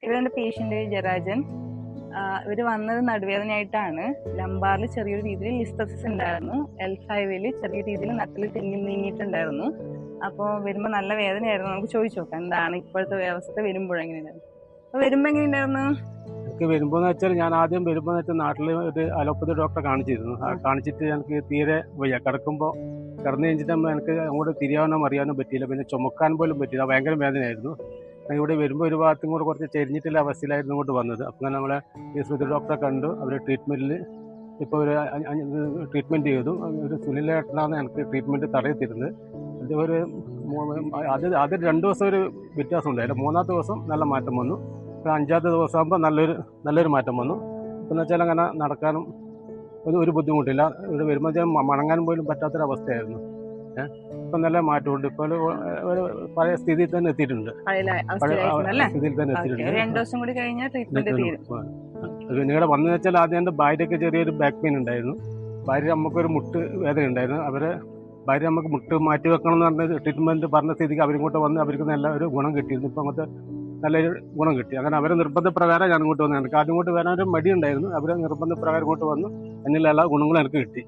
ഇവരുടെ പേഷ്യന്റ് ജയരാജൻ. ഇവർ വന്നത് നടുവേദനയായിട്ടാണ്. ലംബാറിൽ ചെറിയൊരു രീതിയിൽ ലിസ്റ്റസിസ് ഉണ്ടായിരുന്നു. L5 ചെറിയ രീതിയിൽ നട്ടിൽ നീങ്ങിയിട്ടുണ്ടായിരുന്നു. അപ്പോൾ വരുമ്പോൾ നല്ല വേദനയായിരുന്നു. നമുക്ക് ചോദിച്ചു നോക്കാം എന്താണ് ഇപ്പോഴത്തെ വ്യവസ്ഥ, വരുമ്പോഴെങ്ങനെയുണ്ടായിരുന്നു. അപ്പോൾ വരുമ്പോൾ എങ്ങനെയുണ്ടായിരുന്നു? എനിക്ക് വരുമ്പോന്ന് വെച്ചാൽ ഞാൻ ആദ്യം വരുമ്പോന്ന് വെച്ചാൽ നാട്ടിൽ ഒരു അലോപ്പതി ഡോക്ടറെ കാണിച്ചിരുന്നു. കാണിച്ചിട്ട് എനിക്ക് തീരെ വയ്യ, കിടക്കുമ്പോൾ കിടന്നു കഴിഞ്ഞിട്ട് എനിക്ക് അങ്ങോട്ട് തിരിയാനോ അറിയാനോ പറ്റിയില്ല, പിന്നെ ചുമക്കാൻ പോലും പറ്റിയില്ല, ഭയങ്കര വേദനയായിരുന്നു. ഇവിടെ വരുമ്പോൾ ഒരു ഭാഗത്തും കൂടെ കുറച്ച് ചെരിഞ്ഞിട്ടുള്ള അവസ്ഥയിലായിരുന്നു ഇങ്ങോട്ട് വന്നത്. അപ്പം നമ്മളെ ഈ ശ്രുതി ഡോക്ടറെ കണ്ടു. അവർ ട്രീറ്റ്മെൻറ്റിൽ ഇപ്പോൾ ഒരു ട്രീറ്റ്മെൻറ്റ് ചെയ്തു. ഒരു സുനിലേട്ടനാണ് എനിക്ക് ട്രീറ്റ്മെൻറ്റ് തടയത്തിരുന്നത്. അത് ഒരു അത് 2 ദിവസം ഒരു വ്യത്യാസം ഉണ്ടായില്ല. 3-ാമത്തെ ദിവസം നല്ല മാറ്റം വന്നു. 5-ാമത്തെ ദിവസം ആകുമ്പോൾ നല്ലൊരു മാറ്റം വന്നു. എന്ന് വെച്ചാൽ അങ്ങനെ നടക്കാനും ഒരു ബുദ്ധിമുട്ടില്ല. ഇവിടെ വരുമ്പോൾ മണങ്ങാൻ പോലും പറ്റാത്തൊരവസ്ഥയായിരുന്നു. ഇപ്പം നല്ല മാറ്റമുണ്ട്. ഇപ്പോൾ ഒരു പഴയ സ്ഥിതിയിൽ തന്നെ എത്തിയിട്ടുണ്ട്. സ്ഥിതിയിൽ തന്നെ എത്തിയിട്ടുണ്ട്. പിന്നെ ഇവിടെ വന്നു വെച്ചാൽ ആദ്യം എൻ്റെ ഭാര്യയ്ക്ക് ചെറിയൊരു ബാക്ക് പെയിൻ ഉണ്ടായിരുന്നു. ഭാര്യ നമുക്കൊരു മുട്ട് വേദന ഉണ്ടായിരുന്നു. ഭാര്യ നമുക്ക് മുട്ട് മാറ്റി വെക്കണം എന്ന് പറഞ്ഞ ട്രീറ്റ്മെൻറ്റ് പറഞ്ഞ സ്ഥിതിക്ക് അവരിങ്ങോട്ട് വന്ന് അവർക്ക് നല്ല ഒരു ഗുണം കിട്ടിയിരുന്നു. ഇപ്പം അങ്ങോട്ട് നല്ലൊരു ഗുണം കിട്ടി. അങ്ങനെ അവരെ നിർബന്ധപ്രകാരം ഞാൻ ഇങ്ങോട്ട് വന്നു. എനിക്ക് ആദ്യം ഇങ്ങോട്ട് വരാനൊരു മടി ഉണ്ടായിരുന്നു. അവരെ നിർബന്ധപ്രകാരം ഇങ്ങോട്ട് വന്നു. അതിനുള്ള എല്ലാ ഗുണങ്ങളും എനിക്ക് കിട്ടി.